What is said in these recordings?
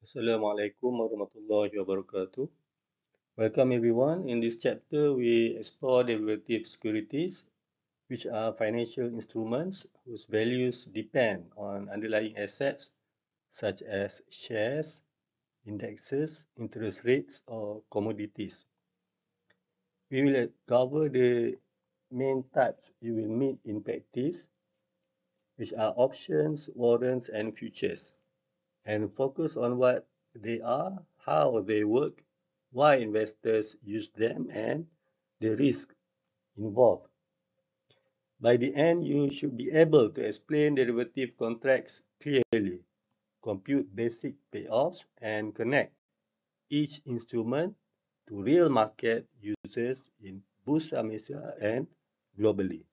Assalamualaikum warahmatullahi wabarakatuh. Welcome everyone. In this chapter, we explore derivative securities, which are financial instruments whose values depend on underlying assets such as shares, indexes, interest rates, or commodities. We will cover the main types you will meet in practice, which are options, warrants, and futures, and focus on what they are, how they work, why investors use them, and the risk involved. By the end, you should be able to explain derivative contracts clearly, compute basic payoffs, and connect each instrument to real market users in Bursa Malaysia and globally.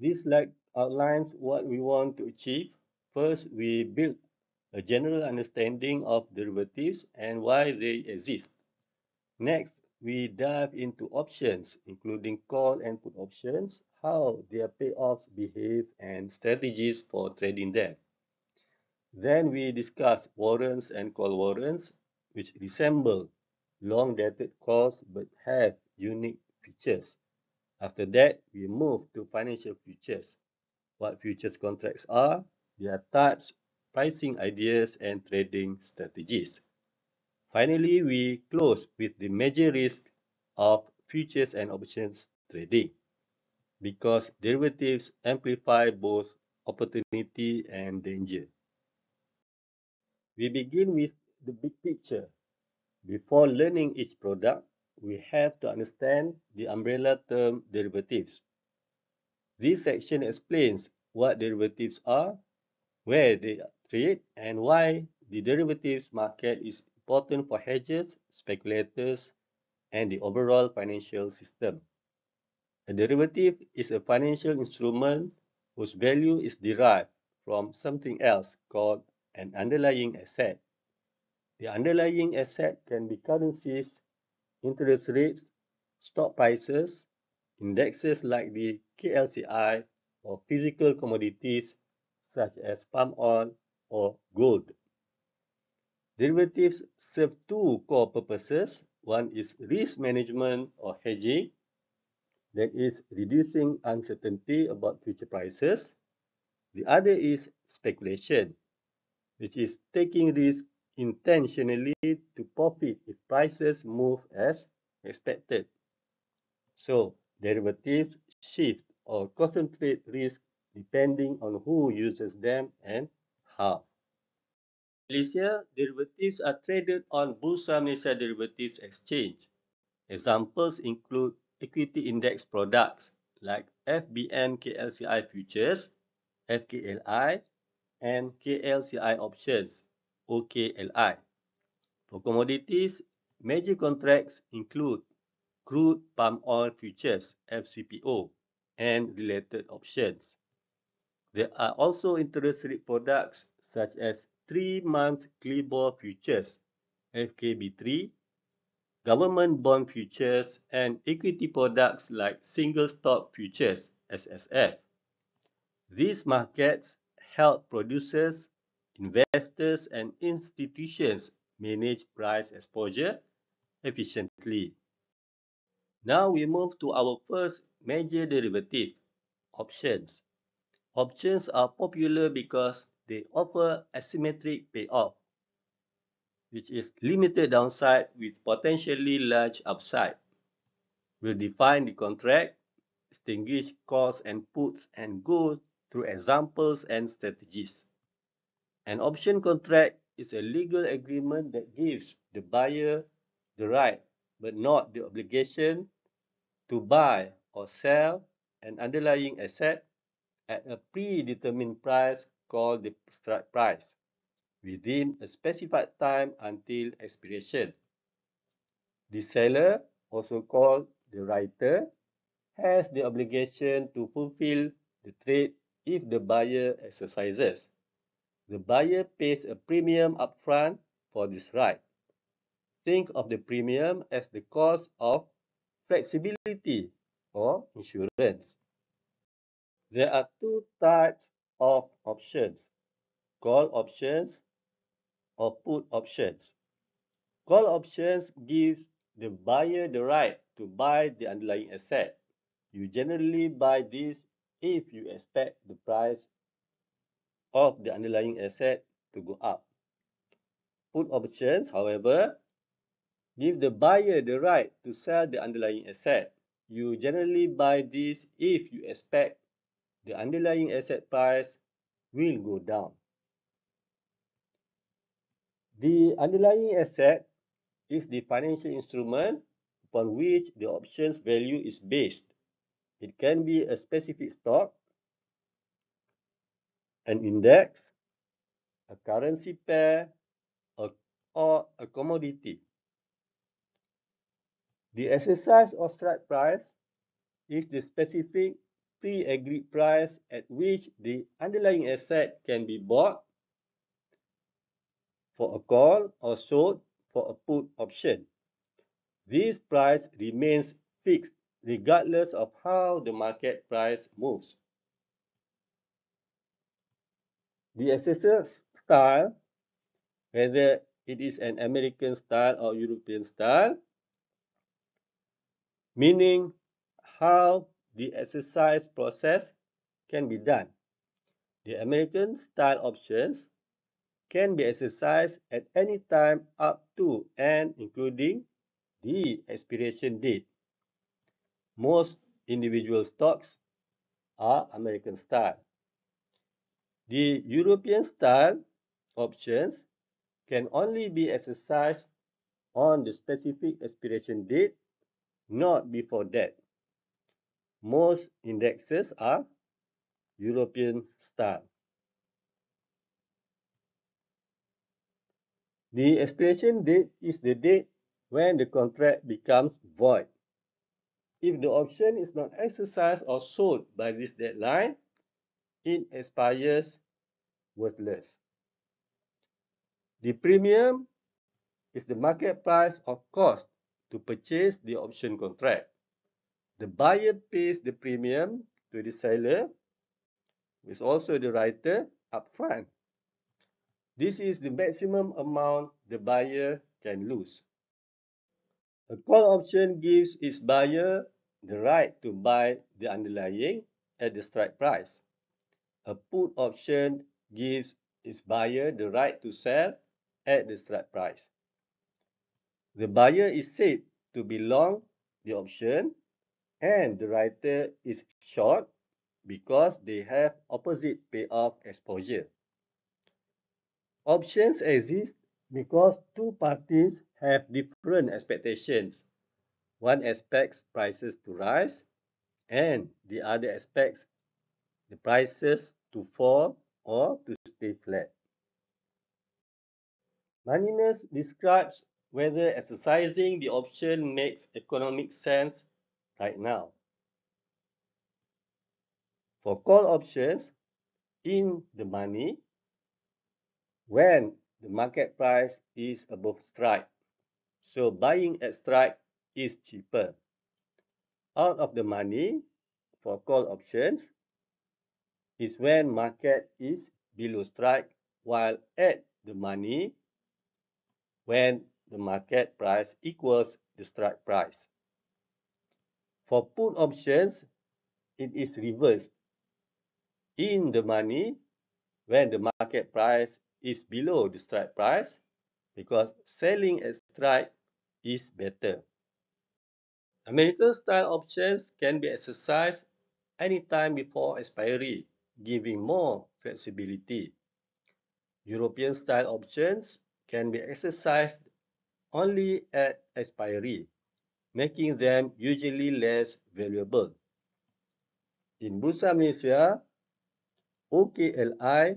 This slide outlines what we want to achieve. First, we build a general understanding of derivatives and why they exist. Next, we dive into options, including call and put options, how their payoffs behave, and strategies for trading them. Then we discuss warrants and call warrants, which resemble long-dated calls but have unique features. After that, we move to financial futures, what futures contracts are, their types, pricing ideas, and trading strategies. Finally, we close with the major risk of futures and options trading because derivatives amplify both opportunity and danger. We begin with the big picture. Before learning each product, we have to understand the umbrella term derivatives. This section explains what derivatives are, where they trade, and why the derivatives market is important for hedgers, speculators, and the overall financial system. A derivative is a financial instrument whose value is derived from something else called an underlying asset. The underlying asset can be currencies, interest rates, stock prices, indexes like the KLCI, or physical commodities such as palm oil or gold. Derivatives serve two core purposes. One is risk management or hedging, that is reducing uncertainty about future prices. The other is speculation, which is taking risk intentionally to profit if prices move as expected. So, derivatives shift or concentrate risk depending on who uses them and how. Malaysia, derivatives are traded on Bursa Malaysia Derivatives Exchange. Examples include equity index products like FBN KLCI futures, FKLI, and KLCI options, OKLI. For commodities, major contracts include crude palm oil futures, FCPO, and related options. There are also interest rate products such as 3-month GLIBOR futures, FKB3, government bond futures, and equity products like single stock futures, SSF. These markets help producers, investors, and institutions manage price exposure efficiently. Now we move to our first major derivative, options. Options are popular because they offer asymmetric payoff, which is limited downside with potentially large upside. We'll define the contract, distinguish calls and puts, and go through examples and strategies. An option contract is a legal agreement that gives the buyer the right, but not the obligation, to buy or sell an underlying asset at a predetermined price called the strike price within a specified time until expiration. The seller, also called the writer, has the obligation to fulfill the trade if the buyer exercises. The buyer pays a premium upfront for this right. Think of the premium as the cost of flexibility or insurance. There are two types of options: call options or put options. Call options gives the buyer the right to buy the underlying asset. You generally buy this if you expect the price of the underlying asset to go up. Put options, however, give the buyer the right to sell the underlying asset. You generally buy this if you expect the underlying asset price will go down. The underlying asset is the financial instrument upon which the option's value is based. It can be a specific stock, an index, a currency pair, or a commodity. The exercise of strike price is the specific pre-agreed price at which the underlying asset can be bought for a call or sold for a put option. This price remains fixed regardless of how the market price moves. The exercise style, whether it is an American style or European style, meaning how the exercise process can be done. The American style options can be exercised at any time up to and including the expiration date. Most individual stocks are American style. The European style options can only be exercised on the specific expiration date, not before that. Most indexes are European style. The expiration date is the date when the contract becomes void. If the option is not exercised or sold by this deadline, it expires worthless. The premium is the market price or cost to purchase the option contract. The buyer pays the premium to the seller, who is also the writer, upfront. This is the maximum amount the buyer can lose. A call option gives its buyer the right to buy the underlying at the strike price. A put option gives its buyer the right to sell at the strike price. The buyer is said to be long the option and the writer is short because they have opposite payoff exposure. Options exist because two parties have different expectations. One expects prices to rise and the other expects the prices to fall or to stay flat. Moneyness describes whether exercising the option makes economic sense right now. For call options, in the money, when the market price is above strike, so buying at strike is cheaper. Out of the money, for call options, is when market is below strike, while at the money, when the market price equals the strike price. For put options, it is reversed. In the money, when the market price is below the strike price, because selling at strike is better. American style options can be exercised anytime before expiry, giving more flexibility. European style options can be exercised only at expiry, making them usually less valuable. In Bursa Malaysia, OKLI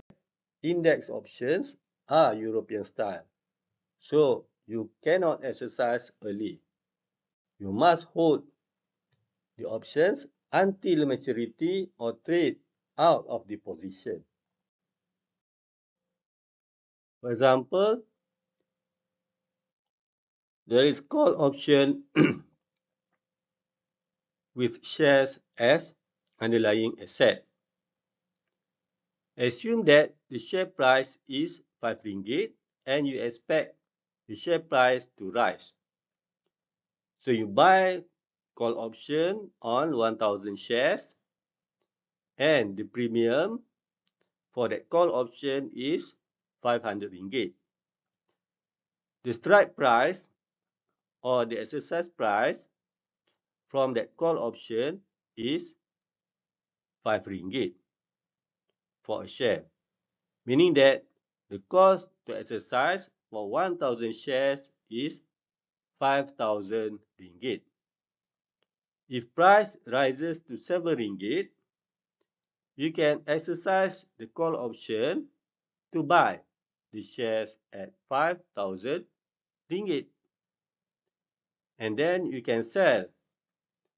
index options are European style, so you cannot exercise early. You must hold the options until maturity or trade out of the position. For example, there is call option with shares as underlying asset. Assume that the share price is 5 ringgit and you expect the share price to rise. So you buy call option on 1,000 shares, and the premium for that call option is 500 ringgit. The strike price or the exercise price from that call option is 5 ringgit for a share, meaning that the cost to exercise for 1,000 shares is 5,000 ringgit. If price rises to 7 ringgit, you can exercise the call option to buy the shares at 5,000 ringgit. And then you can sell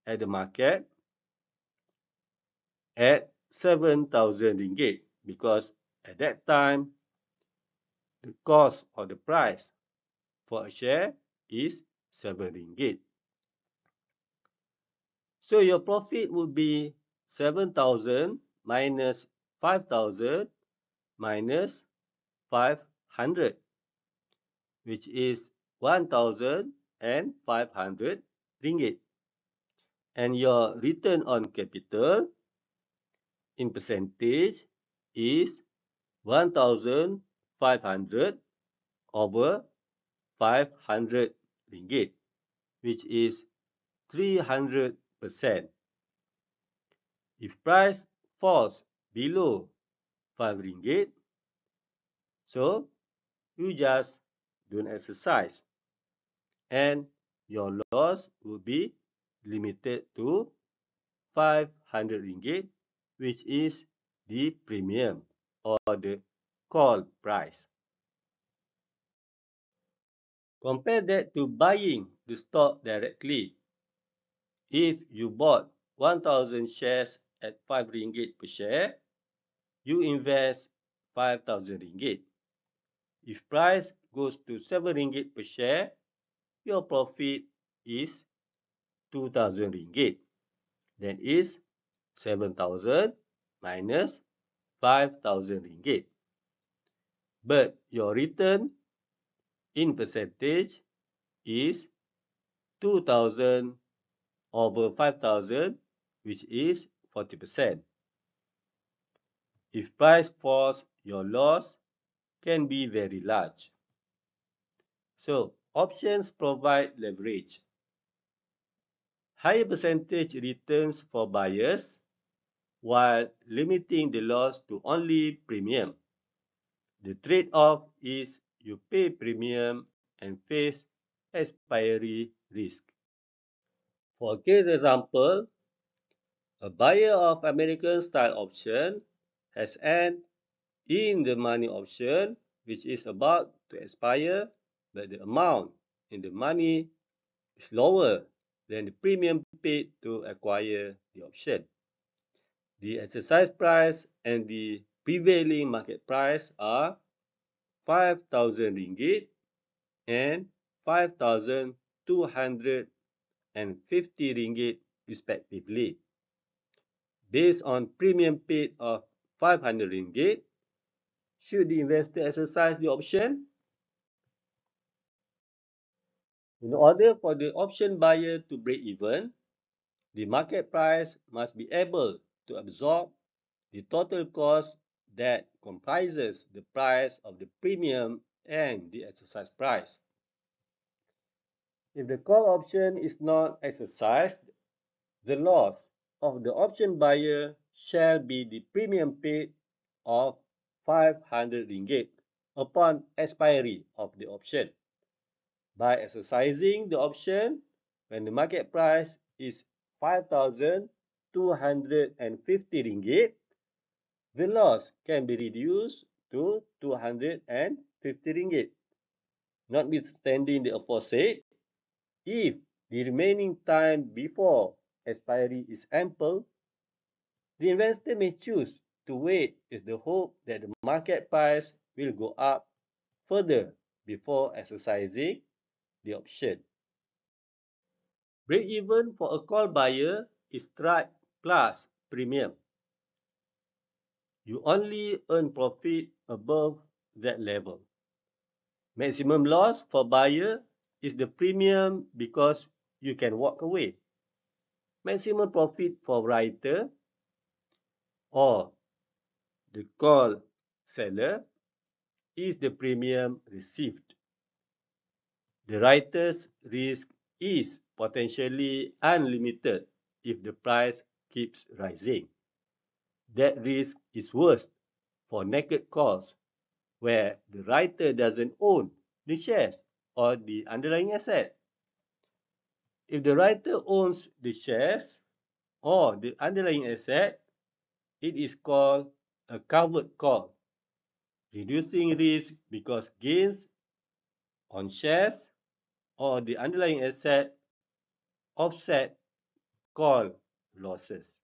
at the market at 7,000 ringgit because at that time the cost or the price for a share is 7 ringgit. So your profit would be 7,000 minus 5,000 minus 500, which is 1,500 ringgit. And your return on capital in percentage is 1,500 over 500 ringgit, which is 300%. If price falls below 5 ringgit, so you just don't exercise, and your loss will be limited to 500 ringgit, which is the premium or the call price. Compare that to buying the stock directly. If you bought 1,000 shares at 5 ringgit per share, you invest 5,000 ringgit. If price goes to 7 ringgit per share, your profit is 2,000 ringgit. That is 7,000 minus 5,000 ringgit. But your return in percentage is 2,000 over 5,000, which is 40%. If price falls, your loss can be very large. So, options provide leverage. Higher percentage returns for buyers while limiting the loss to only premium. The trade-off is you pay premium and face expiry risk. For a case example, a buyer of American style option has an in the money option which is about to expire, but the amount in the money is lower than the premium paid to acquire the option. The exercise price and the prevailing market price are 5,000 ringgit and 5,250 ringgit respectively. Based on premium paid of 500 ringgit, should the investor exercise the option? In order for the option buyer to break even, the market price must be able to absorb the total cost that comprises the price of the premium and the exercise price. If the call option is not exercised, the loss of the option buyer shall be the premium paid of 500 ringgit upon expiry of the option. By exercising the option when the market price is 5,250 ringgit, the loss can be reduced to 250 ringgit. Notwithstanding the aforesaid, if the remaining time before expiry is ample, the investor may choose to wait with the hope that the market price will go up further before exercising the option. Break-even for a call buyer is strike plus premium. You only earn profit above that level. Maximum loss for buyer is the premium because you can walk away. Maximum profit for writer or the call seller is the premium received. The writer's risk is potentially unlimited if the price keeps rising. That risk is worse for naked calls where the writer doesn't own the shares or the underlying asset. If the writer owns the shares or the underlying asset, it is called a covered call, reducing risk because gains on shares or the underlying asset offset call losses.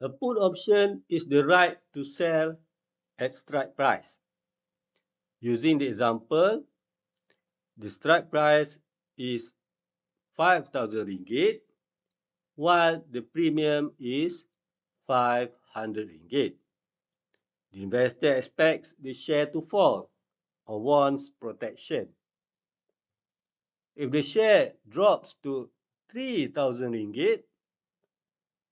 A put option is the right to sell at strike price. Using the example, the strike price is 5,000 ringgit, while the premium is 500 ringgit. The investor expects the share to fall or wants protection. If the share drops to 3,000 ringgit,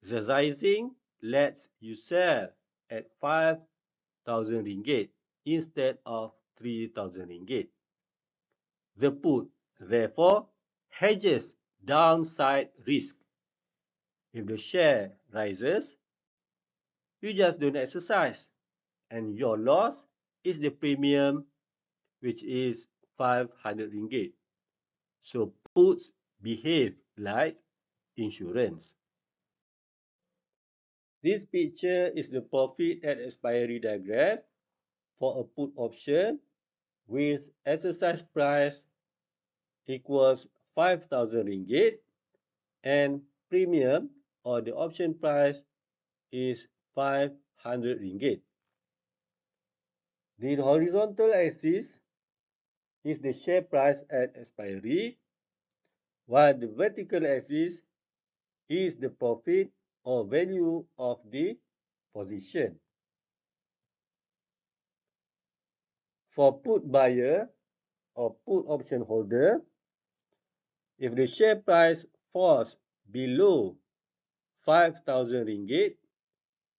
exercising lets you sell at 5,000 ringgit instead of 3,000 ringgit. The put, therefore, hedges downside risk. If the share rises, you just don't exercise, and your loss is the premium, which is 500 ringgit. So puts behave like insurance. This picture is the profit at expiry diagram for a put option with exercise price equals 5,000 ringgit and premium or the option price is 500 ringgit. The horizontal axis is the share price at expiry, while the vertical axis is the profit or value of the position. For put buyer or put option holder, if the share price falls below 5,000 ringgit,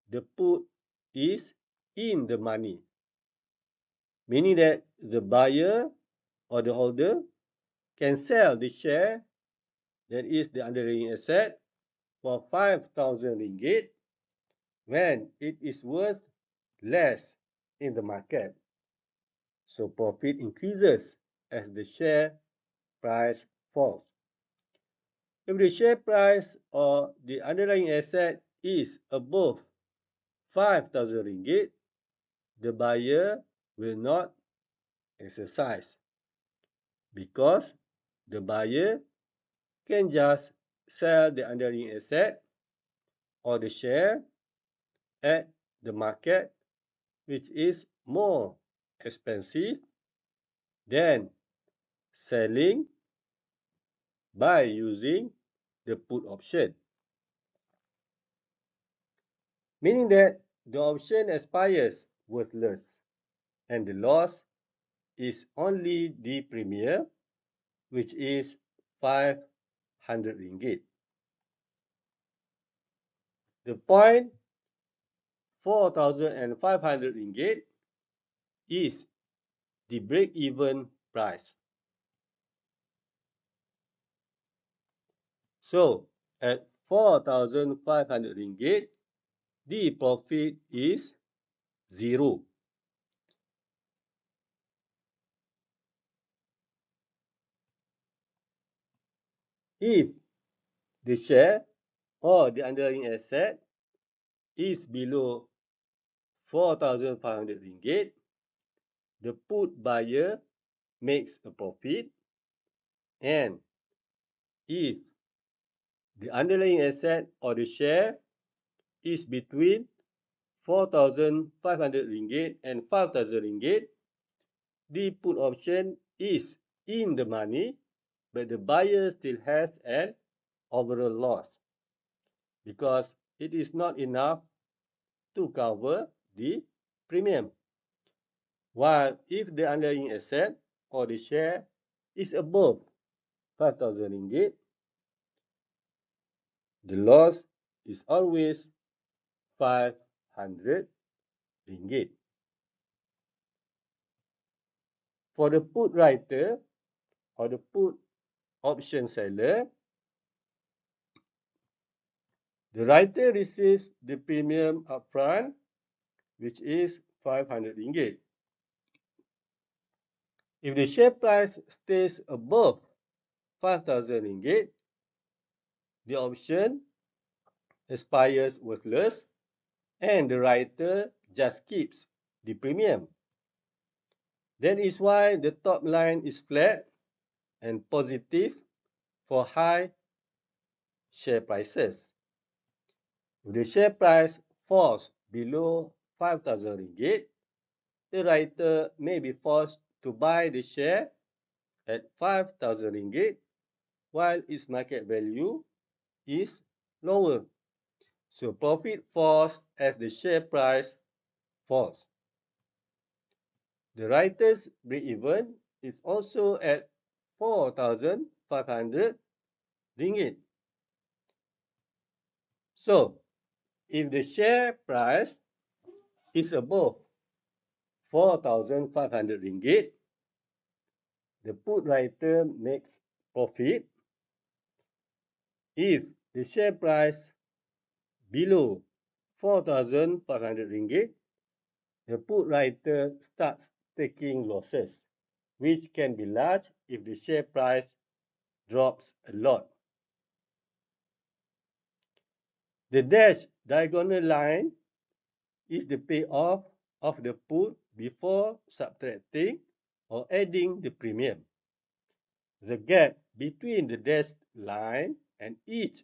the put is in the money, meaning that the buyer or the holder can sell the share, that is the underlying asset, for 5,000 ringgit when it is worth less in the market. So profit increases as the share price falls. If the share price or the underlying asset is above 5,000 ringgit, the buyer will not exercise because the buyer can just sell the underlying asset or the share at the market, which is more expensive than selling by using the put option, meaning that the option expires worthless and the loss is only the premium, which is 500 ringgit. The point 4,500 ringgit is the break-even price. So at 4,500 ringgit, the profit is 0. If the share or the underlying asset is below 4,500 ringgit, the put buyer makes a profit, and if the underlying asset or the share is between 4,500 ringgit and 5,000 ringgit, the put option is in the money, but the buyer still has an overall loss because it is not enough to cover the premium. While if the underlying asset or the share is above 5,000 ringgit, the loss is always 500 ringgit. For the put writer or the put option seller, the writer receives the premium upfront, which is 500 ringgit. If the share price stays above 5,000 ringgit, the option expires worthless and the writer just keeps the premium. That is why the top line is flat and positive for high share prices. If the share price falls below 5,000 ringgit, the writer may be forced to buy the share at 5,000 ringgit while its market value is lower. So profit falls as the share price falls. The writer's break-even is also at 4,500 ringgit. So if the share price is above 4,500 ringgit, the put writer makes profit. If the share price below 4,500 ringgit, the put writer starts taking losses, which can be large if the share price drops a lot. The dashed diagonal line is the payoff of the put before subtracting or adding the premium. The gap between the dashed line and each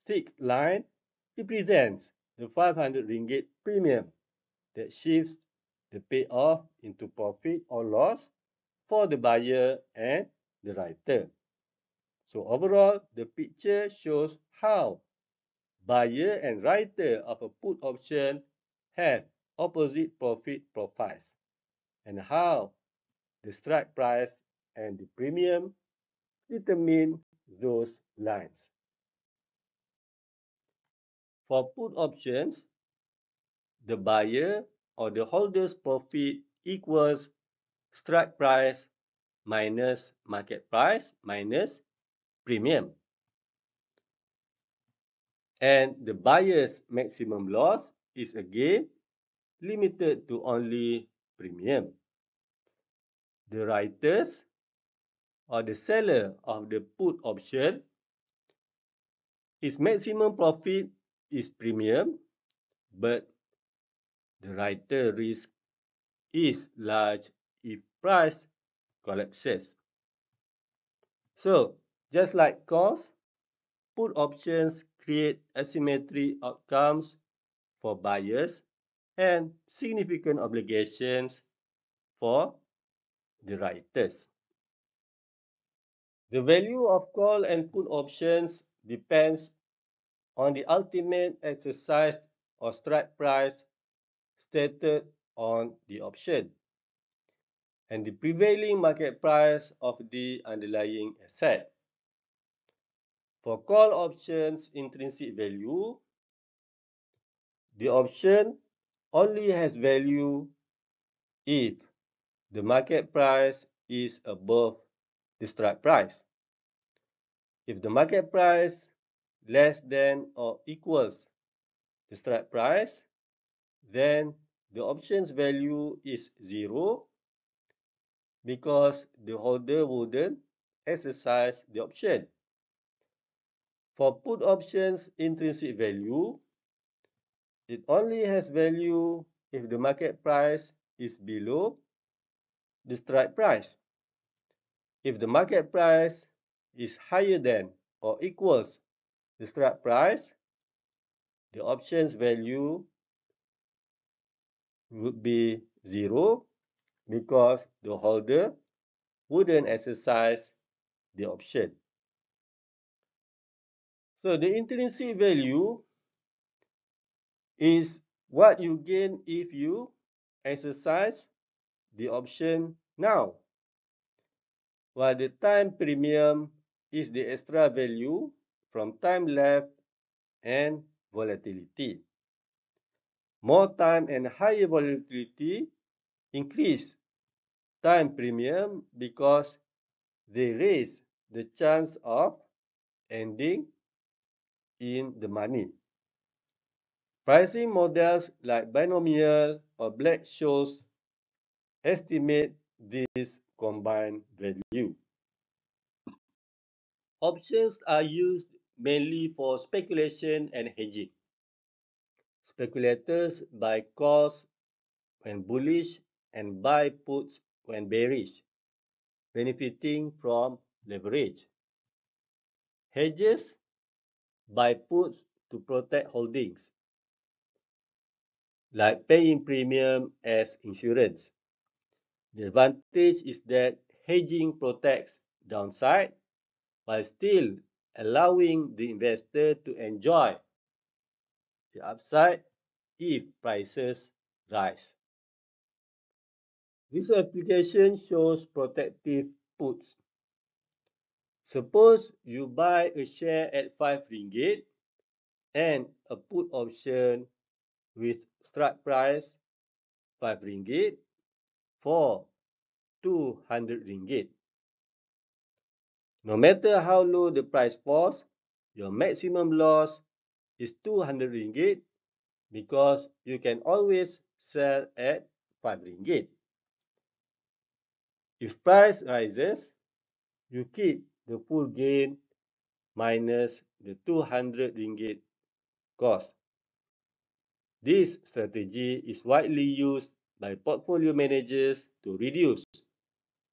thick line represents the 500 ringgit premium that shifts the payoff into profit or loss for the buyer and the writer. So overall, the picture shows how buyer and writer of a put option have opposite profit profiles and how the strike price and the premium determine those lines. For put options, the buyer or the holder's profit equals strike price minus market price minus premium. And the buyer's maximum loss is again limited to only premium. The writers or the seller of the put option, his maximum profit is premium, but the writer risk is large if price collapses. So, just like calls, put options create asymmetry outcomes for buyers and significant obligations for the writers. The value of call and put options depends on the ultimate exercise or strike price stated on the option and the prevailing market price of the underlying asset. For call options intrinsic value, the option only has value if the market price is above the strike price. If the market price less than or equals the strike price, then the option's value is 0 because the holder wouldn't exercise the option. For put options intrinsic value, it only has value if the market price is below the strike price. If the market price is higher than or equals the strike price, the option's value would be 0 because the holder wouldn't exercise the option. So the intrinsic value is what you gain if you exercise the option now, while the time premium is the extra value from time left and volatility. More time and higher volatility increase time premium because they raise the chance of ending in the money. Pricing models like binomial or Black-Scholes estimate this combined value. Options are used mainly for speculation and hedging. Speculators buy calls when bullish and buy puts when bearish, benefiting from leverage. Hedgers buy puts to protect holdings, like paying premium as insurance. The advantage is that hedging protects downside while still allowing the investor to enjoy the upside if prices rise. This application shows protective puts. Suppose you buy a share at 5 ringgit and a put option with strike price 5 ringgit for 200 ringgit. No matter how low the price falls, your maximum loss is 200 ringgit because you can always sell at 5 ringgit. If price rises, you keep the full gain minus the 200 ringgit cost. This strategy is widely used by portfolio managers to reduce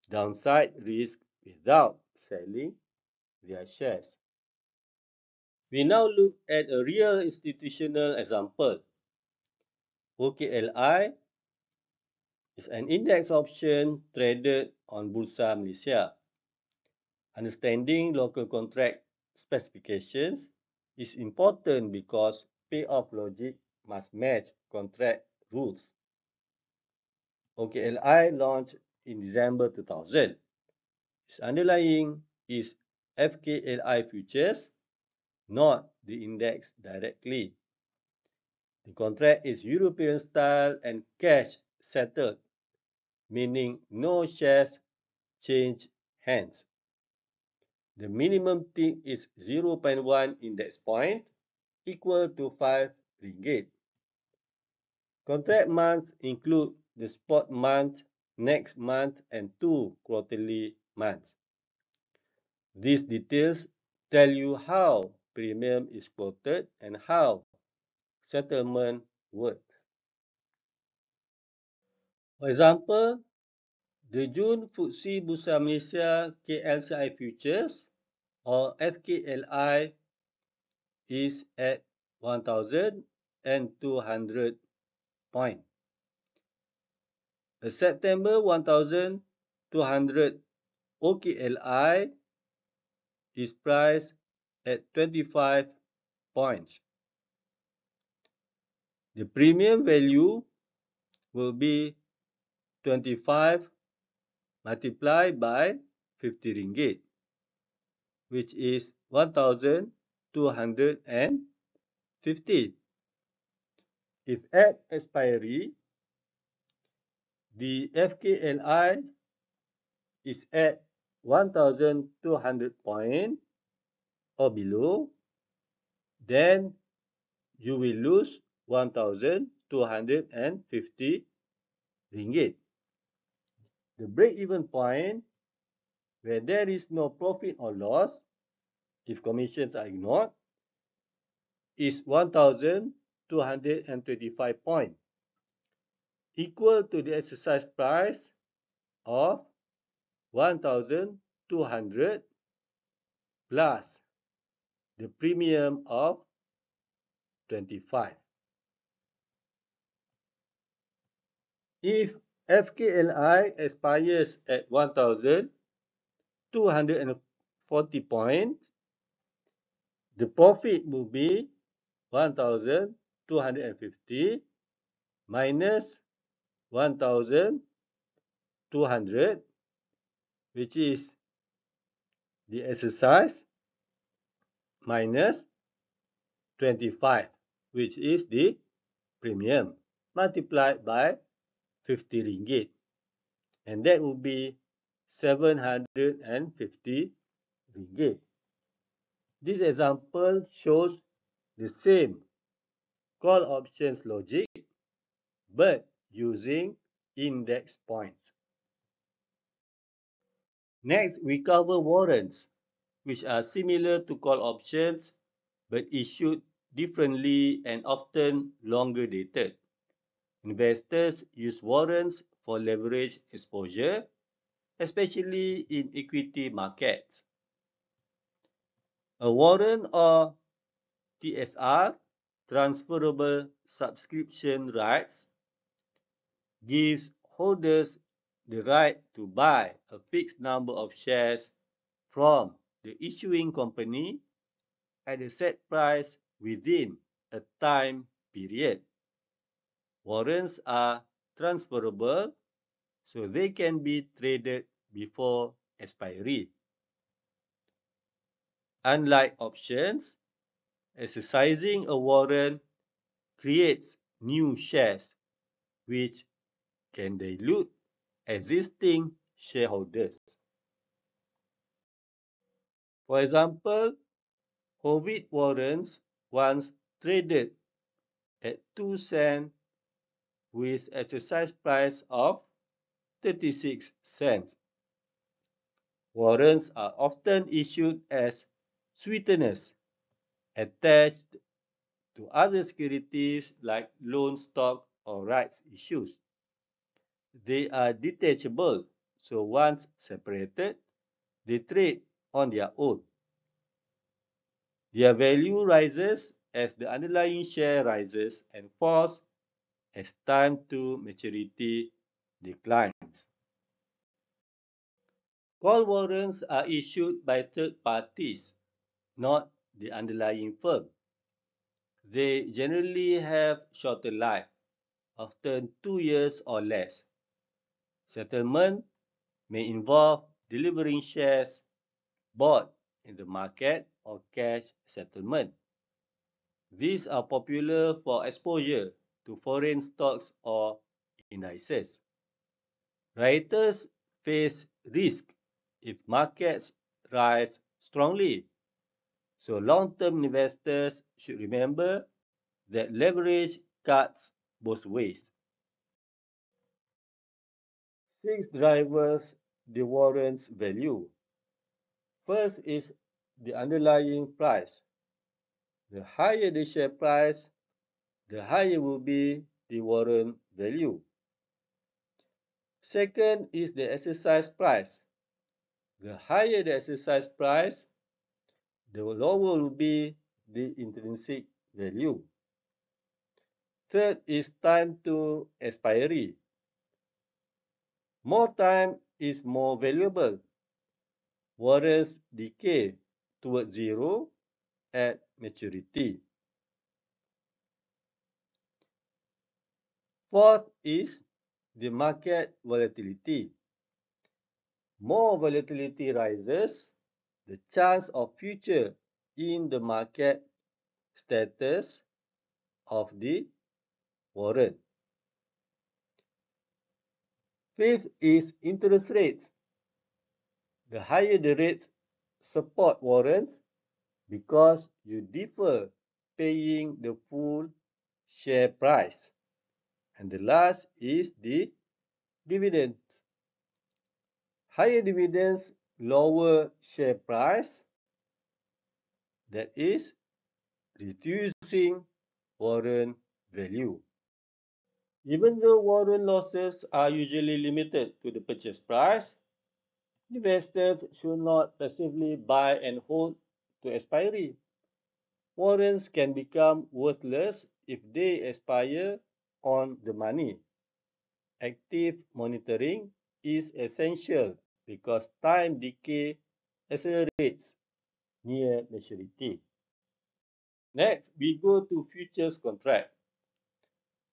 downside risk without selling their shares. We now look at a real institutional example. OKLI is an index option traded on Bursa Malaysia. Understanding local contract specifications is important because payoff logic must match contract rules. OKLI launched in December 2000. Its underlying is FKLI futures, not the index directly. The contract is European style and cash settled, meaning no shares change hands. The minimum tick is 0.1 index point, equal to 5 ringgit. Contract months include the spot month, next month, and 2 quarterly months. These details tell you how premium is quoted and how settlement works. For example, the June FTSE Bursa Malaysia KLCI futures or FKLI is at 1,200 point. A September 1,200 OKLI is priced at 25 points. The premium value will be 25 multiplied by 50 ringgit, which is 1,250. If at expiry, the FKLI is at 1,200 point or below, then you will lose 1,250 ringgit. The break-even point, where there is no profit or loss if commissions are ignored, is 1,225 points, equal to the exercise price of 1,200 plus the premium of 25. If FKLI expires at 1,240 points, the profit will be 1,250 minus 1,240 200, which is the exercise, minus 25, which is the premium, multiplied by 50 ringgit. And that would be 750 ringgit. This example shows the same call options logic, but using index points. Next, we cover warrants, which are similar to call options, but issued differently and often longer dated. Investors use warrants for leverage exposure, especially in equity markets. A warrant or TSR, transferable subscription rights, gives holders the right to buy a fixed number of shares from the issuing company at a set price within a time period. Warrants are transferable, so they can be traded before expiry. Unlike options, exercising a warrant creates new shares, which can dilute existing shareholders. For example, Hovid warrants once traded at 2 cents with exercise price of 36 cents. Warrants are often issued as sweeteners attached to other securities like loan stock or rights issues. They are detachable, so once separated, they trade on their own. Their value rises as the underlying share rises and falls as time to maturity declines. Call warrants are issued by third parties, not the underlying firm. They generally have shorter life, often 2 years or less. Settlement may involve delivering shares bought in the market or cash settlement. These are popular for exposure to foreign stocks or indices. Writers face risk if markets rise strongly, so long-term investors should remember that leverage cuts both ways. 6 drivers the warrant's value. First is the underlying price. The higher the share price, the higher will be the warrant value. Second is the exercise price. The higher the exercise price, the lower will be the intrinsic value. Third is time to expiry. More time is more valuable. Warrants decay towards zero at maturity. Fourth is the market volatility. More volatility rises, the chance of future in the market status of the warrant. Fifth is interest rates. The higher the rates support warrants because you defer paying the full share price. And the last is the dividend. Higher dividends lower share price, that is reducing warrant value. Even though warrant losses are usually limited to the purchase price, investors should not passively buy and hold to expiry. Warrants can become worthless if they expire on the money. Active monitoring is essential because time decay accelerates near maturity. Next, we go to futures contract.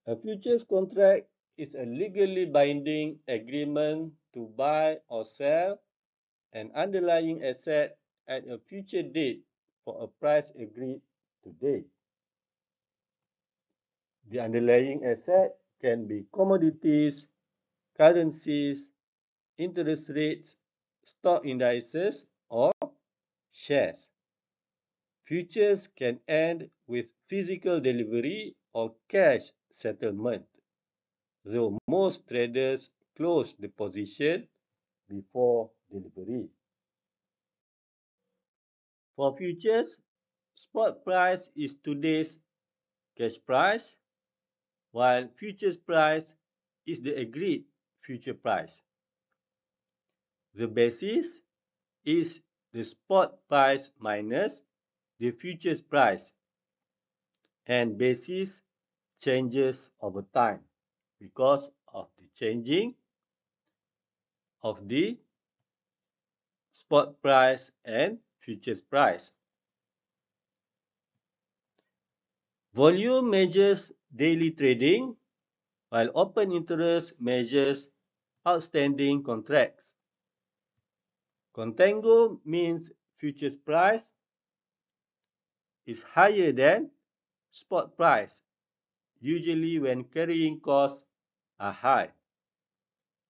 A futures contract is a legally binding agreement to buy or sell an underlying asset at a future date for a price agreed today. The underlying asset can be commodities, currencies, interest rates, stock indices, or shares. Futures can end with physical delivery or cash settlement, though most traders close the position before delivery. For futures, spot price is today's cash price, while futures price is the agreed future price. The basis is the spot price minus the futures price, and basis changes over time because of the changing of the spot price and futures price. Volume measures daily trading, while open interest measures outstanding contracts. Contango means futures price is higher than spot price, usually when carrying costs are high.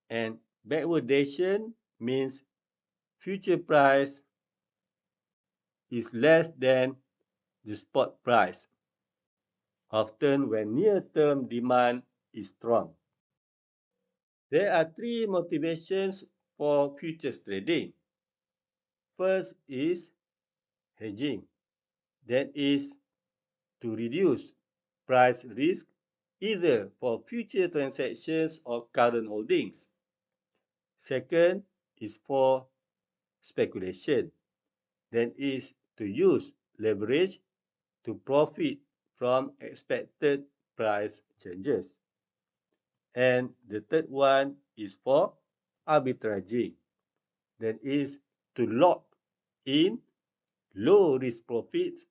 And backwardation means future price is less than the spot price, often when near-term demand is strong. There are three motivations for futures trading. First is hedging, that is to reduce price risk either for future transactions or current holdings. Second is for speculation, that is to use leverage to profit from expected price changes. And the third one is for arbitraging, that is to lock in low risk profits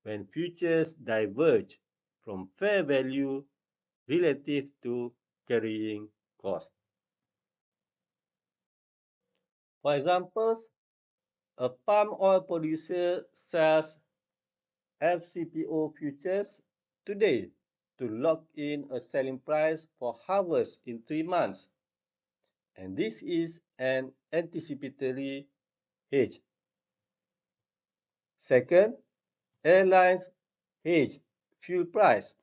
when futures diverge from fair value relative to carrying cost. For example, a palm oil producer sells FCPO futures today to lock in a selling price for harvest in 3 months. And this is an anticipatory hedge. Second, airlines hedge fuel price.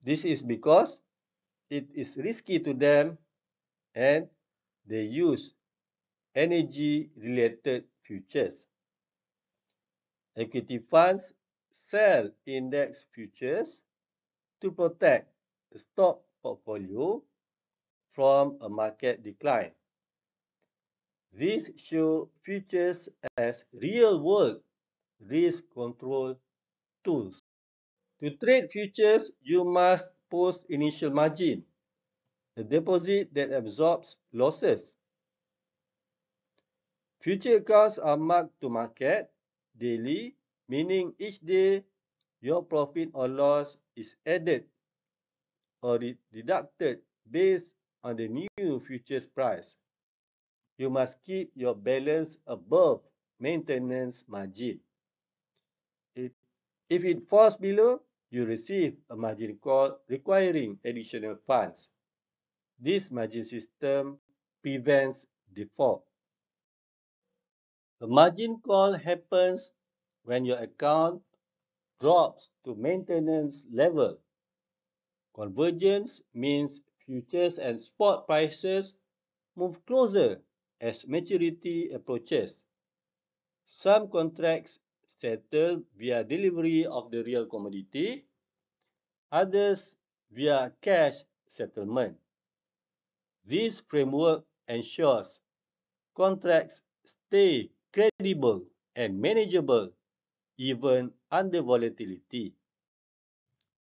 This is because it is risky to them and they use energy-related futures. Equity funds sell index futures to protect the stock portfolio from a market decline. This shows futures as real-world risk control tools. To trade futures, you must post initial margin, a deposit that absorbs losses. Future accounts are marked to market daily, meaning each day your profit or loss is added or deducted based on the new futures price. You must keep your balance above maintenance margin. If it falls below, you receive a margin call requiring additional funds. This margin system prevents default. A margin call happens when your account drops to maintenance level. Convergence means futures and spot prices move closer as maturity approaches. Some contracts settle via delivery of the real commodity, others via cash settlement. This framework ensures contracts stay credible and manageable even under volatility.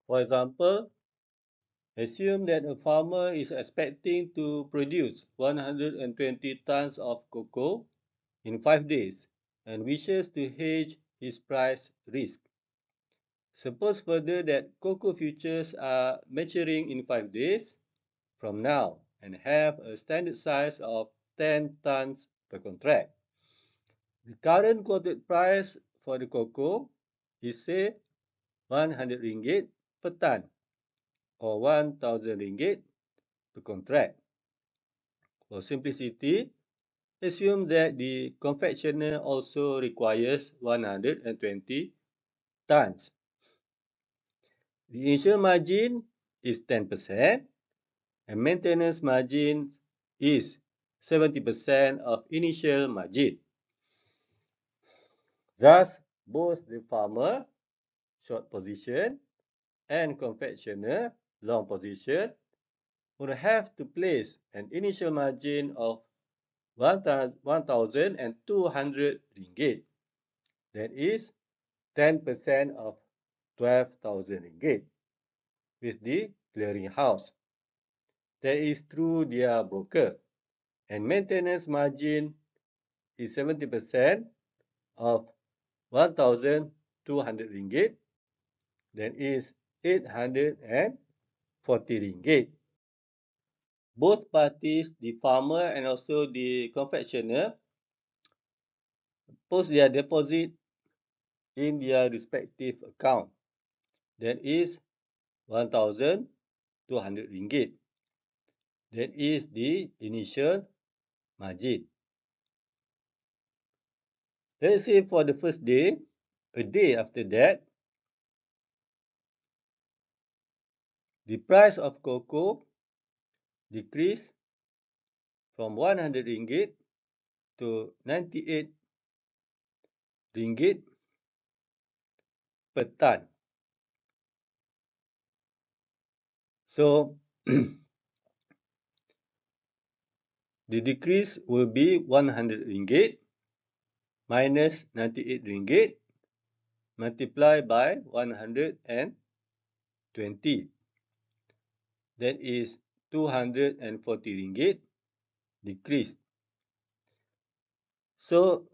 For example, assume that a farmer is expecting to produce 120 tons of cocoa in 5 days and wishes to hedge his price risk. Suppose further that cocoa futures are maturing in 5 days from now and have a standard size of 10 tons per contract. The current quoted price for the cocoa is say 100 ringgit per ton or 1,000 ringgit per contract. For simplicity, assume that the confectioner also requires 120 tons. The initial margin is 10% and maintenance margin is 70% of initial margin. Thus, both the farmer, short position, and confectioner, long position, would have to place an initial margin of 1,200 ringgit. That is 10% of 12,000 ringgit with the clearinghouse. That is through their broker. And maintenance margin is 70% of 1,200 ringgit. That is 840 ringgit. Both parties, the farmer and also the confectioner, post their deposit in their respective account. That is 1,200 ringgit. That is the initial margin. Let's say for the first day, a day after that, the price of cocoa decreased from 100 ringgit to 98 ringgit per ton. So, the decrease will be 100 ringgit minus 98 ringgit multiplied by 120. That is 240 ringgit decreased. So,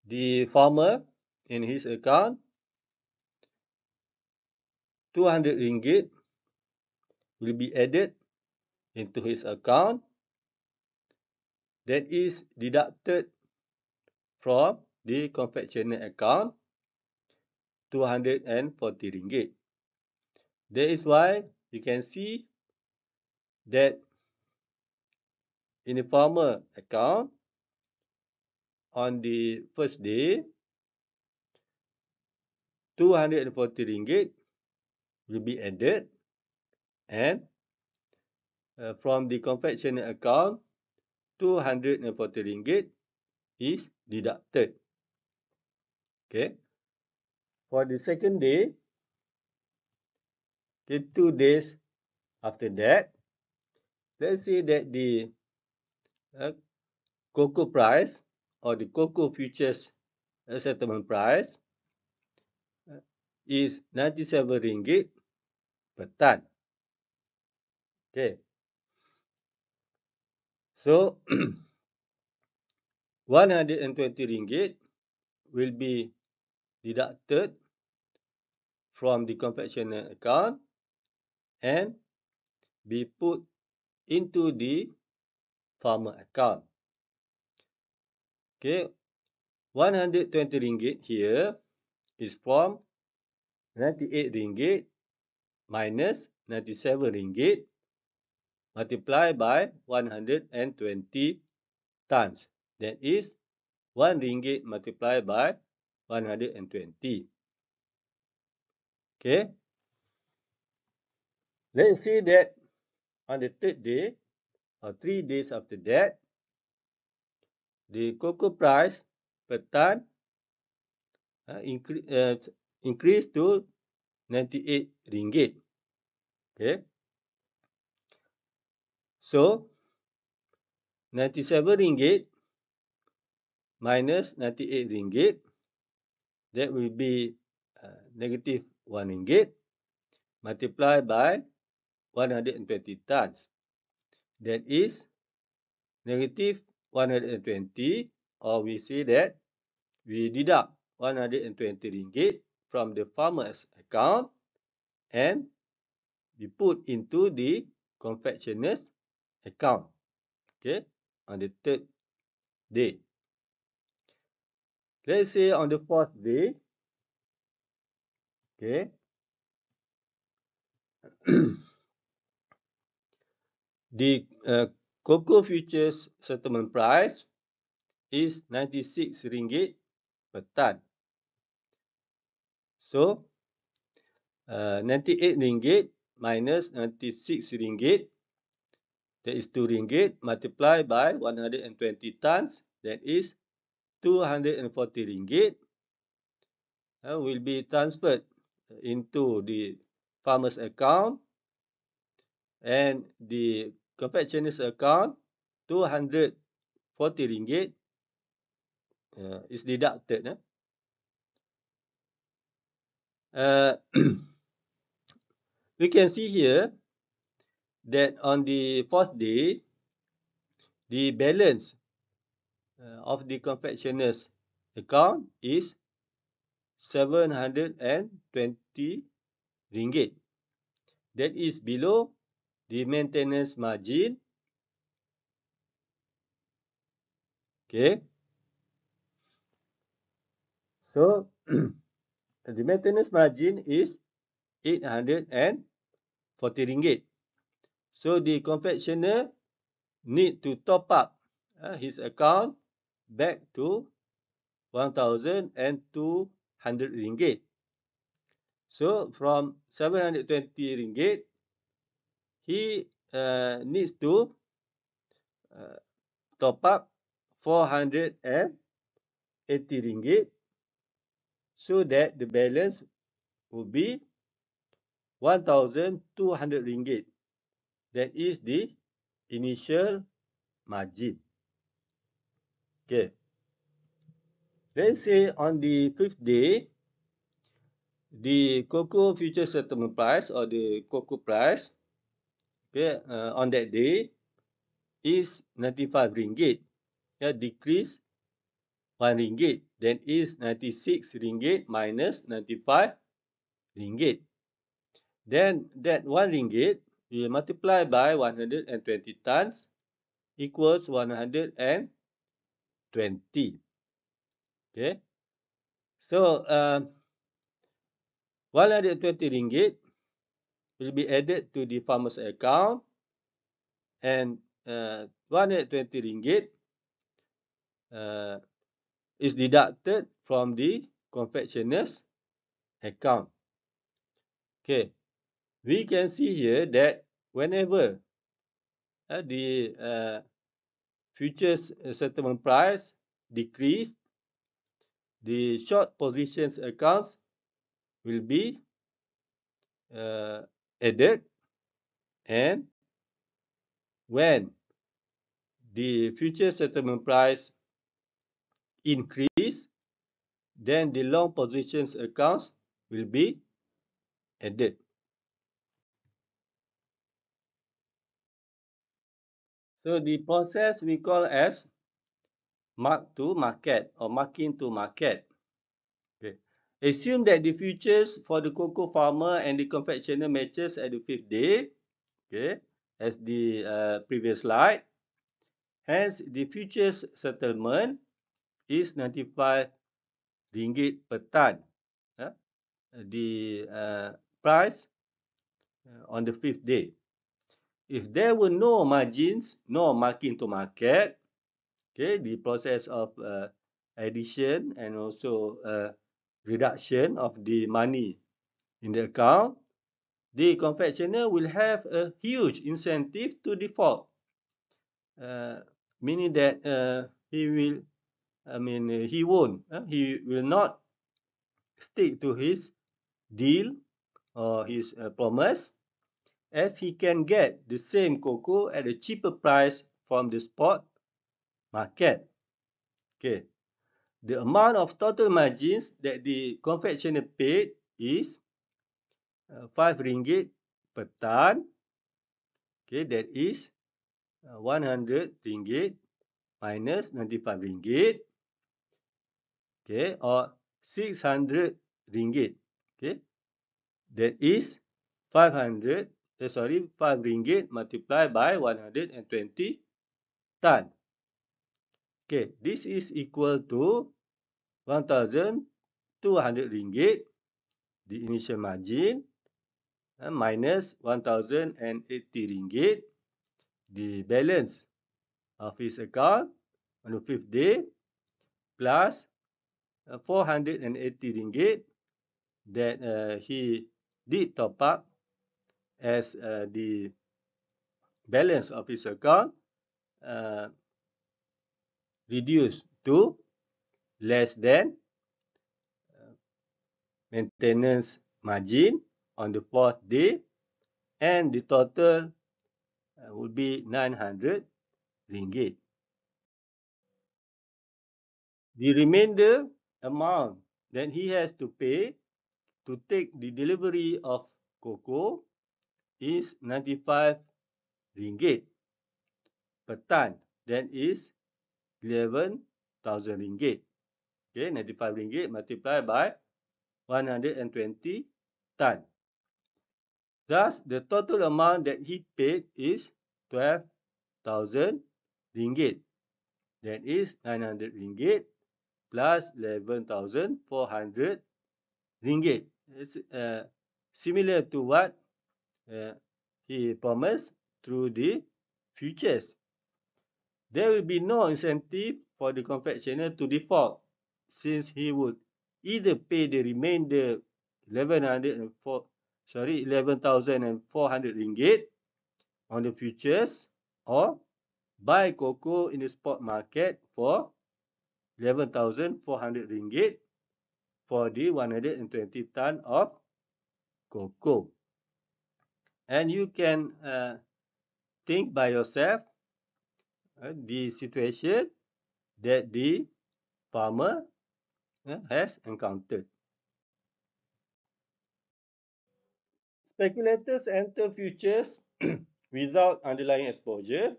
the farmer in his account, 200 ringgit will be added into his account. That is deducted from the confectioner account, 240 ringgit. That is why you can see that in the farmer account, on the first day, 240 ringgit will be added, and from the confectioner account, 240 ringgit is deducted. Okay. For the second day, okay, 2 days after that, let's say that the cocoa price or the cocoa futures settlement price is 97 ringgit per ton. Okay. So, 120 ringgit will be deducted from the confectioner account and be put into the farmer account. Okay, 120 ringgit here is from 98 ringgit minus 97 ringgit multiplied by 120 tons. That is 1 ringgit multiplied by 120. Okay. Let's see that on the third day or 3 days after that, the cocoa price per ton increased to 98 ringgit. Okay. So, 97 ringgit minus 98 ringgit, that will be negative 1 ringgit multiplied by 120 tons. That is negative 120, or we say that we deduct 120 ringgit from the farmer's account and we put into the confectioner's account. Okay, on the third day. Let's say on the fourth day. Okay. The cocoa futures settlement price is 96 ringgit per ton. So, 98 ringgit minus 96 ringgit, that is 2 ringgit, multiplied by 120 tons, that is 240 ringgit, will be transferred into the farmer's account, and the confectioner's account, 240 ringgit is deducted. We can see here that on the fourth day, the balance of the confectioner's account is 720 ringgit. That is below the maintenance margin. Okay. So, the maintenance margin is 840 ringgit. So, the confectioner need to top up his account back to 1,200 ringgit. So, from 720 ringgit, he needs to top up 480 ringgit, so that the balance will be 1,200 ringgit. That is the initial margin. Okay. Let's say on the fifth day, the cocoa future settlement price or the cocoa price, okay, on that day is 95 ringgit. Yeah, decrease 1 ringgit. Then is 96 ringgit minus 95 ringgit. Then that 1 ringgit we multiply by 120 tons equals 120. Okay. So 120 ringgit will be added to the farmer's account, and 120 ringgit is deducted from the confectioner's account. Okay. We can see here that whenever the futures settlement price decrease, the short positions accounts will be added, and when the future settlement price increase, then the long positions accounts will be added. So the process we call as mark to market or marking to market. Okay. Assume that the futures for the cocoa farmer and the confectioner matches at the fifth day. Okay, as the previous slide. Hence, the futures settlement is 95 ringgit per ton. The price on the fifth day. If there were no margins, no marking to market, okay, the process of addition and also reduction of the money in the account, the confectioner will have a huge incentive to default, meaning that he will not stick to his deal or his promise, as he can get the same cocoa at a cheaper price from the spot market. Okay. The amount of total margins that the confectioner paid is 5 ringgit per ton. Okay, that is 100 ringgit minus 95 ringgit. Okay, or 600 ringgit. Okay, that is 500 5 ringgit multiplied by 120 ton. Okay, this is equal to 1,200 ringgit, the initial margin, minus 1,080 ringgit, the balance of his account on the 5th day, plus 480 ringgit that he did top up as the balance of his account reduced to less than maintenance margin on the 4th day, and the total would be 900 ringgit. The remainder amount that he has to pay to take the delivery of cocoa is 95 ringgit per ton. That is 11,000 ringgit. Okay, 95 ringgit multiplied by 120 ton. Thus, the total amount that he paid is 12,000 ringgit. That is 900 ringgit plus 11,400 ringgit. It's similar to what he promised through the futures. There will be no incentive for the confectioner to default, since he would either pay the remainder 11,400 ringgit on the futures, or buy cocoa in the spot market for 11,400 ringgit for the 120 ton of cocoa. And you can think by yourself the situation that the farmer has encountered. Speculators enter futures without underlying exposure,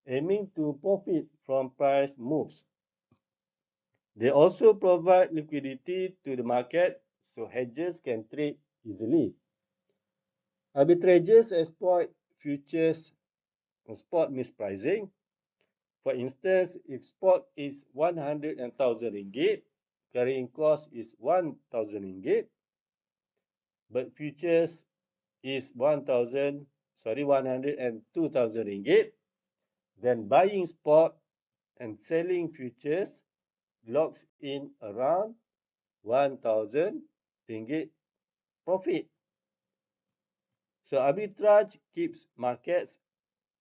aiming to profit from price moves. They also provide liquidity to the market so hedgers can trade easily. Arbitrageurs exploit futures and spot mispricing. For instance, if spot is 100,000 ringgit, carrying cost is 1,000 ringgit, but futures is 102,000 ringgit, then buying spot and selling futures locks in around 1,000 ringgit profit. So arbitrage keeps markets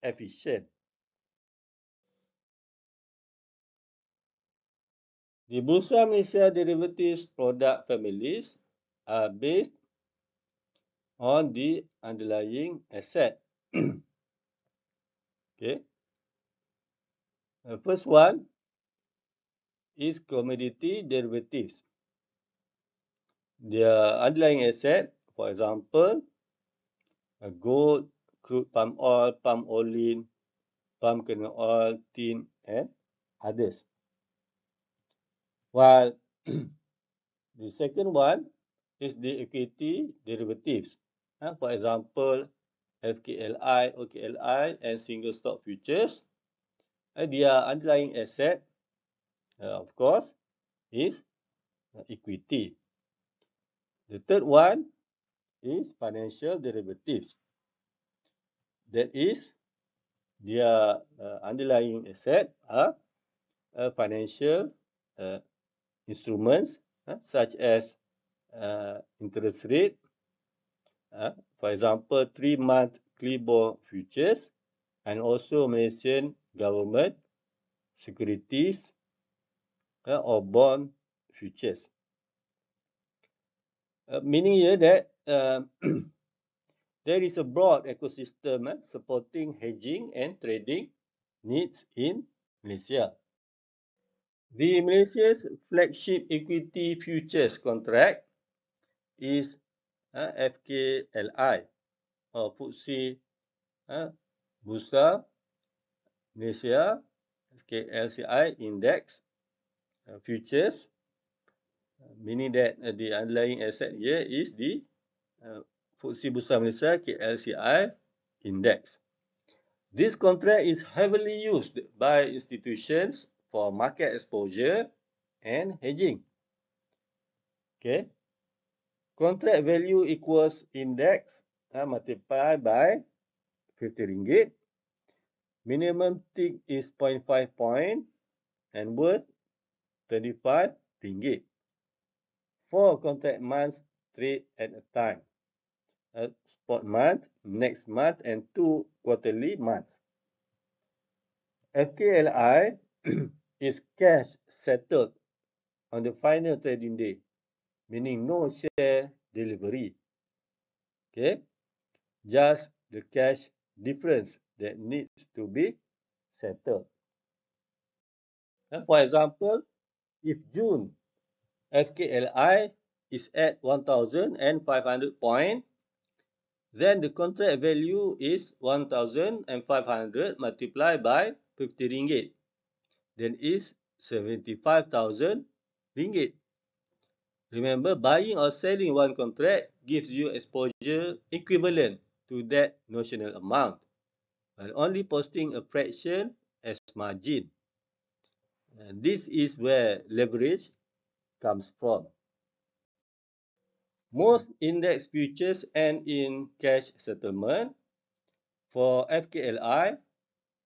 efficient. The Bursa Malaysia derivatives product families are based on the underlying asset. Okay. The first one is commodity derivatives. Their underlying asset, for example, gold, crude palm oil, palm kernel oil, tin, and others. While the second one is the equity derivatives. For example, FKLI, OKLI, and single stock futures. Their underlying asset, of course, is equity. The third one is financial derivatives. That is, their underlying asset are financial instruments such as interest rate, for example, 3-month CLIBOR futures, and also Malaysian government securities or bond futures. Meaning here that there is a broad ecosystem supporting hedging and trading needs in Malaysia. The Malaysia's flagship equity futures contract is FKLI or FTSE Bursa Malaysia LCI Index futures, meaning that the underlying asset here is the FTSE Bursa Malaysia KLCI Index. This contract is heavily used by institutions for market exposure and hedging. Okay. Contract value equals index multiplied by 50 ringgit. Minimum tick is 0.5 point and worth 25 ringgit. 4 contract months trade at a time. A spot month, next month, and 2 quarterly months. FKLI is cash settled on the final trading day, meaning no share delivery. Okay, just the cash difference that needs to be settled. For example, if June FKLI is at 1,500 point, then the contract value is 1,500 multiplied by 50 ringgit. Then is 75,000 ringgit. Remember, buying or selling one contract gives you exposure equivalent to that notional amount, while only posting a fraction as margin. And this is where leverage comes from. Most index futures end in cash settlement. For FKLI,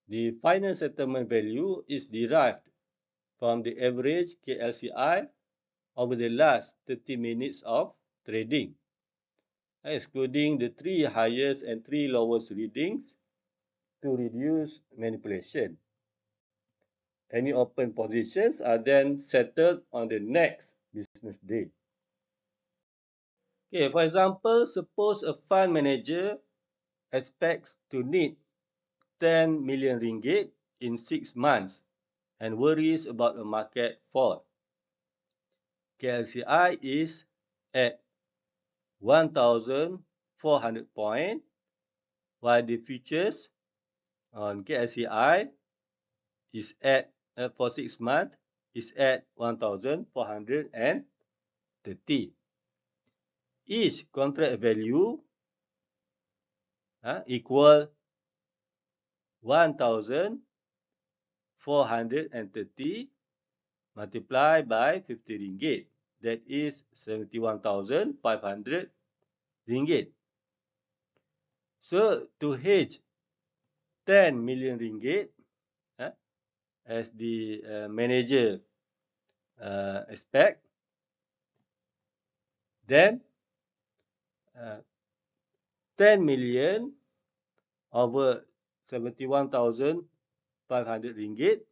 the final settlement value is derived from the average KLCI over the last 30 minutes of trading, excluding the 3 highest and 3 lowest readings to reduce manipulation. Any open positions are then settled on the next business day. Okay, for example, suppose a fund manager expects to need 10 million ringgit in 6 months and worries about a market fall. KLCI is at 1,400 point, while the futures on KLCI is at for 6 months is at 1,430. Each contract value equal 1,430 multiplied by 50 ringgit. That is 71,500 ringgit. So to hedge 10 million ringgit as the manager expect, then 10 million over 71,500 ringgit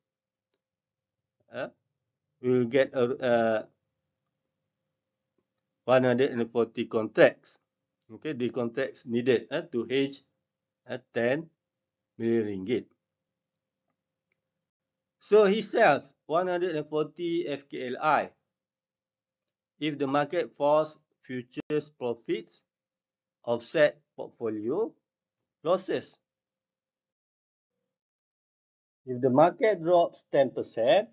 will get 140 contracts. Okay, the contracts needed to hedge 10 million ringgit. So he sells 140 FKLI. If the market falls, futures profits offset portfolio losses. If the market drops 10%,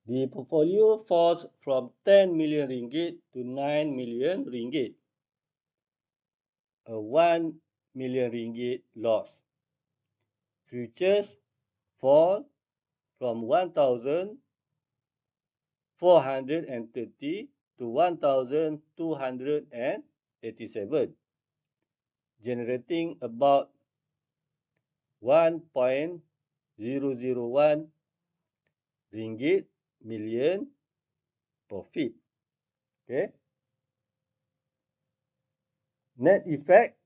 the portfolio falls from 10 million ringgit to 9 million ringgit. A 1 million ringgit loss. Futures fall from 1,430 to 1,287, generating about 1.001 ringgit million profit. Okay. Net effect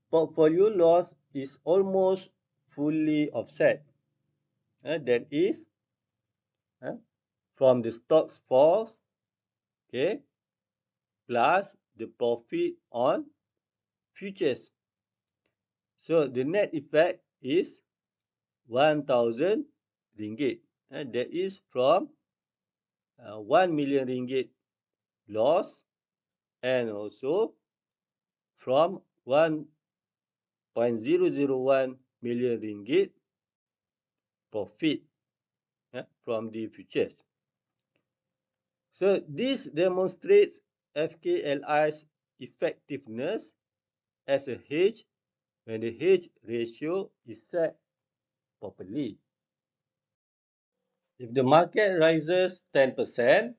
portfolio loss is almost fully offset. That is from the stocks falls, okay, plus the profit on futures. So the net effect is 1,000 ringgit. That is from 1 million ringgit loss and also from 1.001 million ringgit profit from the futures. So this demonstrates FKLI's effectiveness as a hedge when the hedge ratio is set properly. If the market rises 10%,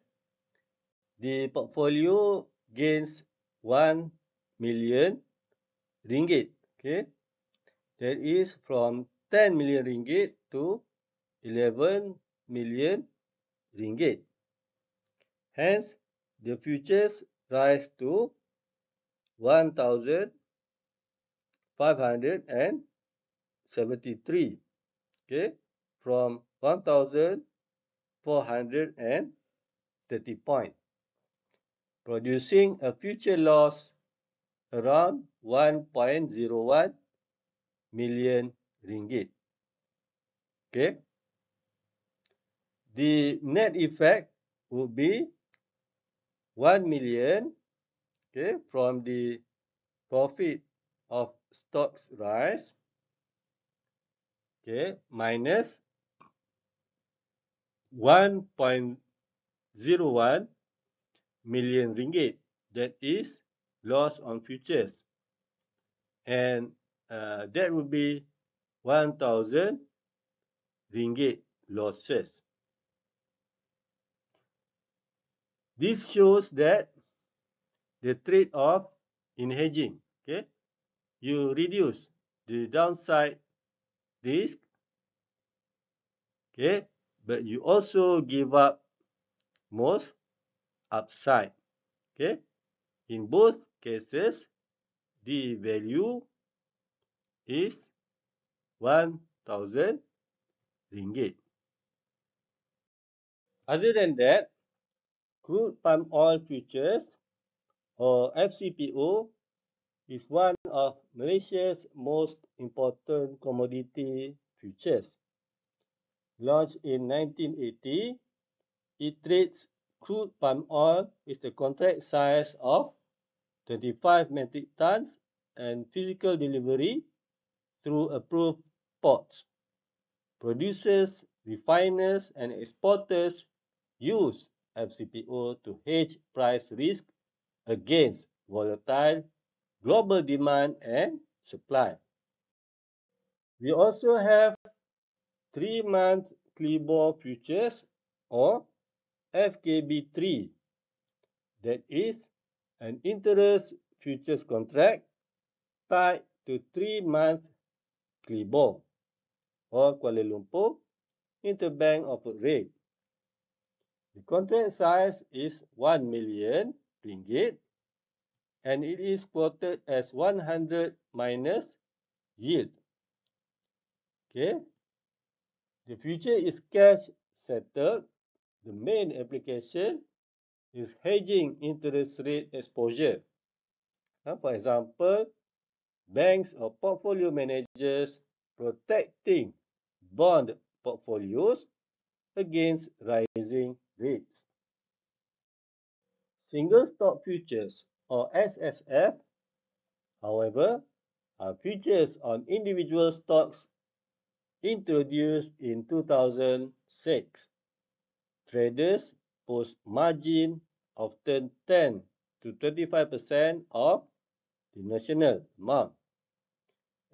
the portfolio gains 1 million ringgit. Okay, that is from 10 million ringgit to 11 million ringgit. Hence, the futures rise to 1,573. Okay, from 1,430 points, producing a future loss around 1.01 million ringgit. Okay, the net effect would be 1 million, okay, from the profit of stocks rise, okay, minus 1.01 million ringgit, that is loss on futures, and that would be 1,000 ringgit losses. This shows that the trade-off in hedging, okay, you reduce the downside risk, okay, but you also give up most upside. Okay, in both cases, the value is 1,000 ringgit. Other than that, crude palm oil futures or FCPO is one of Malaysia's most important commodity futures. Launched in 1980, it trades crude palm oil with a contract size of 25 metric tons and physical delivery through approved ports. Producers, refiners, and exporters use FCPO to hedge price risk against volatile global demand and supply. We also have 3-month CLIBOR futures or FKB3, that is an interest futures contract tied to 3-month CLIBOR or Kuala Lumpur Interbank Offered Rate. The contract size is 1 million ringgit and it is quoted as 100 minus yield. Okay, the future is cash settled. The main application is hedging interest rate exposure. For example, banks or portfolio managers protecting bond portfolios against rising rates. Single stock futures or SSF, however, are futures on individual stocks introduced in 2006. Traders post margin of 10 to 25% of the national amount.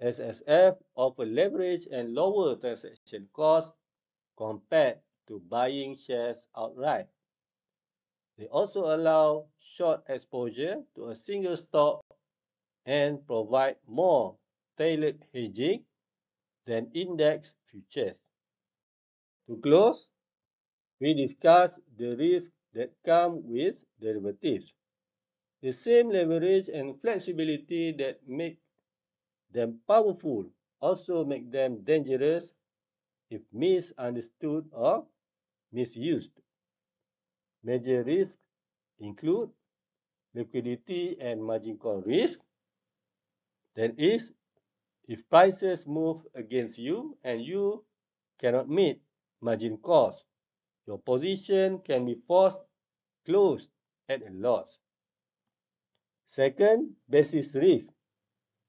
SSF offer leverage and lower transaction costs compared to buying shares outright. They also allow short exposure to a single stock and provide more tailored hedging than index futures. To close, we discuss the risks that come with derivatives. The same leverage and flexibility that make them powerful also make them dangerous if misunderstood or misused. Major risks include liquidity and margin call risk. That is, if prices move against you and you cannot meet margin calls, your position can be forced closed at a loss. Second, basis risk.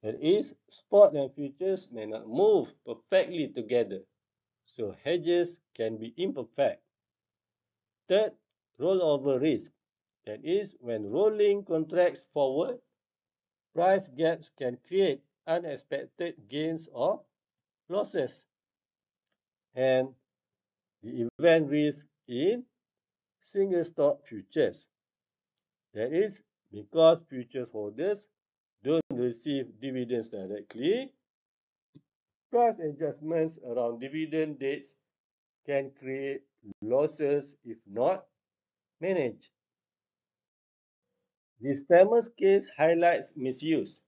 That is, spot and futures may not move perfectly together, so hedges can be imperfect. Third, rollover risk. That is, when rolling contracts forward, price gaps can create unexpected gains or losses. And the event risk in single stock futures. That is, because futures holders don't receive dividends directly, price adjustments around dividend dates can create losses if not managed. This famous case highlights misuse.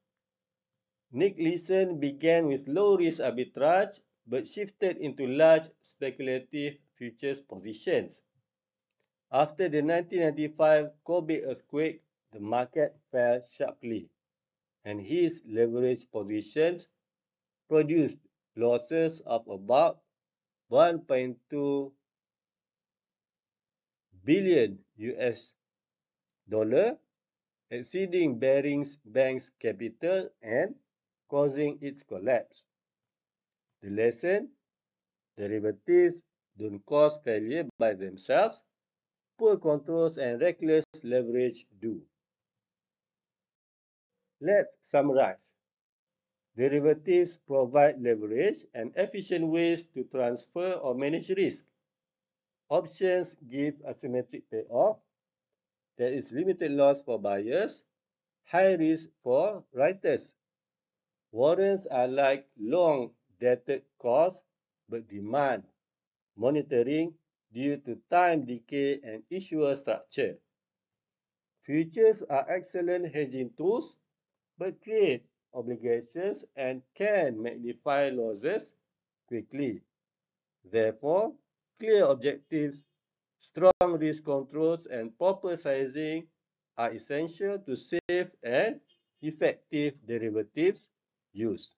Nick Leeson began with low-risk arbitrage but shifted into large speculative futures positions. After the 1995 Kobe earthquake, the market fell sharply, and his leveraged positions produced losses of about 1.2 billion US dollar, exceeding Barings Bank's capital and causing its collapse. The lesson: derivatives don't cause failure by themselves, poor controls and reckless leverage do. Let's summarize. Derivatives provide leverage and efficient ways to transfer or manage risk. Options give asymmetric payoff. There is limited loss for buyers, high risk for writers. Warrants are like long-dated costs but demand monitoring due to time decay and issuer structure. Futures are excellent hedging tools but create obligations and can magnify losses quickly. Therefore, clear objectives, strong risk controls, and proper sizing are essential to safe and effective derivatives use.